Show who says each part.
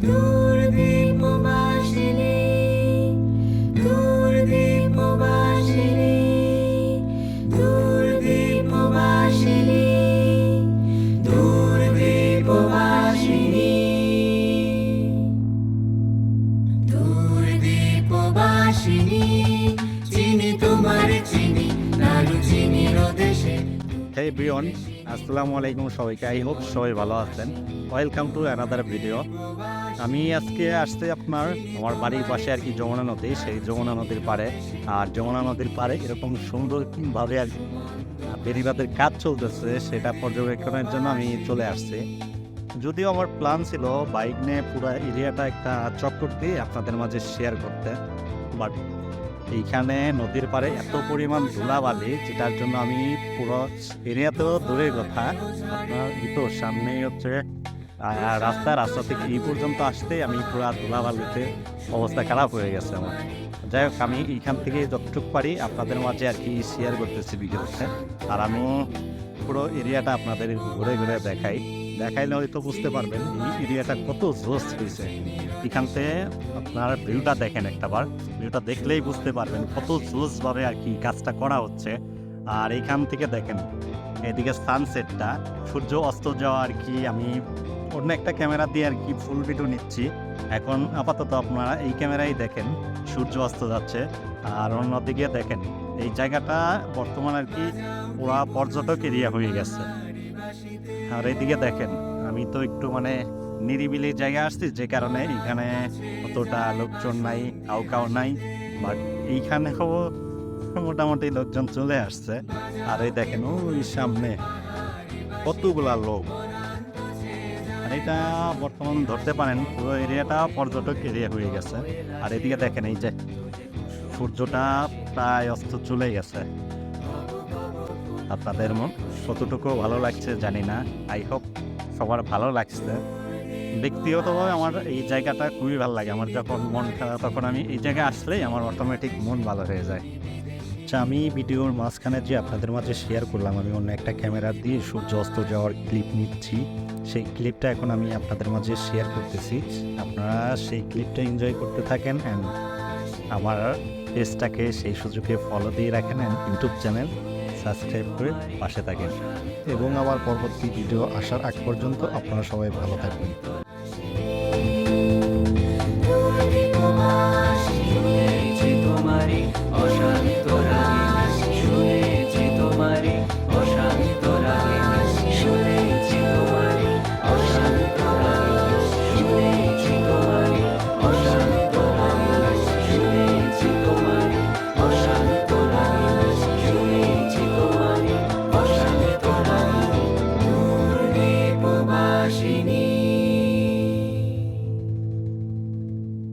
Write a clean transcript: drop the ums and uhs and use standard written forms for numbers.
Speaker 1: দূরদীপবাসিনী দূরদীপবাসিনী দূরদীপবাসিনী দূরদীপবাসিনী দূরদীপবাসিনী চিনি তোমার চিনি দারুচিনির দেশে।
Speaker 2: হে এভরিওয়ান, আসসালামু আলাইকুম সবাইকে। আই হোপ সবাই ভালো আছেন। Welcome to another video. আমি আজকে আসছি আমার বাড়ির পাশে আর কি যমুনা নদী, সেই যমুনা নদীর পাড়ে। আর যমুনা নদীর পাড়ে এরকম সুন্দরভাবে আর বেড়িবাঁধের কাজ চলতেছে, সেটা পর্যবেক্ষণের জন্য আমি চলে আসছি। যদিও আমার প্ল্যান ছিল বাইক নিয়ে পুরো এরিয়াটা একটা চক্কর দিয়ে আপনাদের মাঝে শেয়ার করতে, বাট এইখানে নদীর পাড়ে এত পরিমাণ ধুলাবালি, যেটার জন্য আমি পুরো এরিয়াতেও দূরের কথা, আপনার তো সামনেই হচ্ছে রাস্তা থেকে এই পর্যন্ত আসতে আমি পুরো ধুলাবালিতে অবস্থা খারাপ হয়ে গেছে আমার। যাই হোক, আমি এইখান থেকে যতটুকু পারি আপনাদের মাঝে আর কি শেয়ার করতেছি ভিডিওতে। আর আমি পুরো এরিয়াটা আপনাদের ঘুরে ঘুরে দেখাইলে হয়তো বুঝতে পারবেন এই এরিয়াটা কত জোস হয়েছে। এখানতে আপনার ভিউটা দেখেন, একটাবার ভিউটা দেখলেই বুঝতে পারবেন কত জোসভাবে আর কি কাজটা করা হচ্ছে। আর এইখান থেকে দেখেন এদিকে সানসেটটা, সূর্য অস্ত যাওয়া আর কি। আমি অন্য একটা ক্যামেরা দিয়ে আর কি ফুল ভিডিও নিচ্ছি এখন। আপাতত আপনারা এই ক্যামেরাই দেখেন সূর্য অস্ত যাচ্ছে। আর অন্যদিকে দেখেন এই জায়গাটা বর্তমান আর কি পুরা পর্যটক এরিয়া হয়ে গেছে। আর এইদিকে দেখেন আমি তো একটু নিরিবিলি জায়গায় আসছি, যে কারণে এখানে অতটা লোকজন নাই, কাউ নাই। বাট এইখানেও মোটামুটি লোকজন চলে আসছে। আর এই দেখেন ওই সামনে কতগুলা লোক। আর এটা বর্তমান ধরতে পারেন পুরো এরিয়াটা পর্যটক এরিয়া হয়ে গেছে। আর এদিকে দেখেন এই যে সূর্যটা প্রায় অস্ত চলে গেছে। আপনাদের কতটুকু ভালো লাগছে জানি না, আই হোপ সবার ভালো লাগছে। ব্যক্তিগতভাবে আমার এই জায়গাটা খুবই ভালো লাগে। আমার যখন মন খারাপ তখন আমি এই জায়গায় আসলেই আমার অটোমেটিক মন ভালো হয়ে যায়। আচ্ছা, আমি ভিডিওর মাঝখানে যে আপনাদের মাঝে শেয়ার করলাম, আমি অন্য একটা ক্যামেরা দিয়ে সূর্য অস্ত যাওয়ার ক্লিপ নিচ্ছি। সেই ক্লিপটা এখন আমি আপনাদের মাঝে শেয়ার করতেছি। আপনারা সেই ক্লিপটা এনজয় করতে থাকেন অ্যান্ড আমার পেজটাকে সেই সুযোগে ফলো দিয়ে রাখেন অ্যান্ড ইউটিউব চ্যানেল সাবস্ক্রাইব করে পাশে থাকেন। এবং আমার পরবর্তী ভিডিও আসার আগ পর্যন্ত আপনারা সবাই ভালো থাকবেন।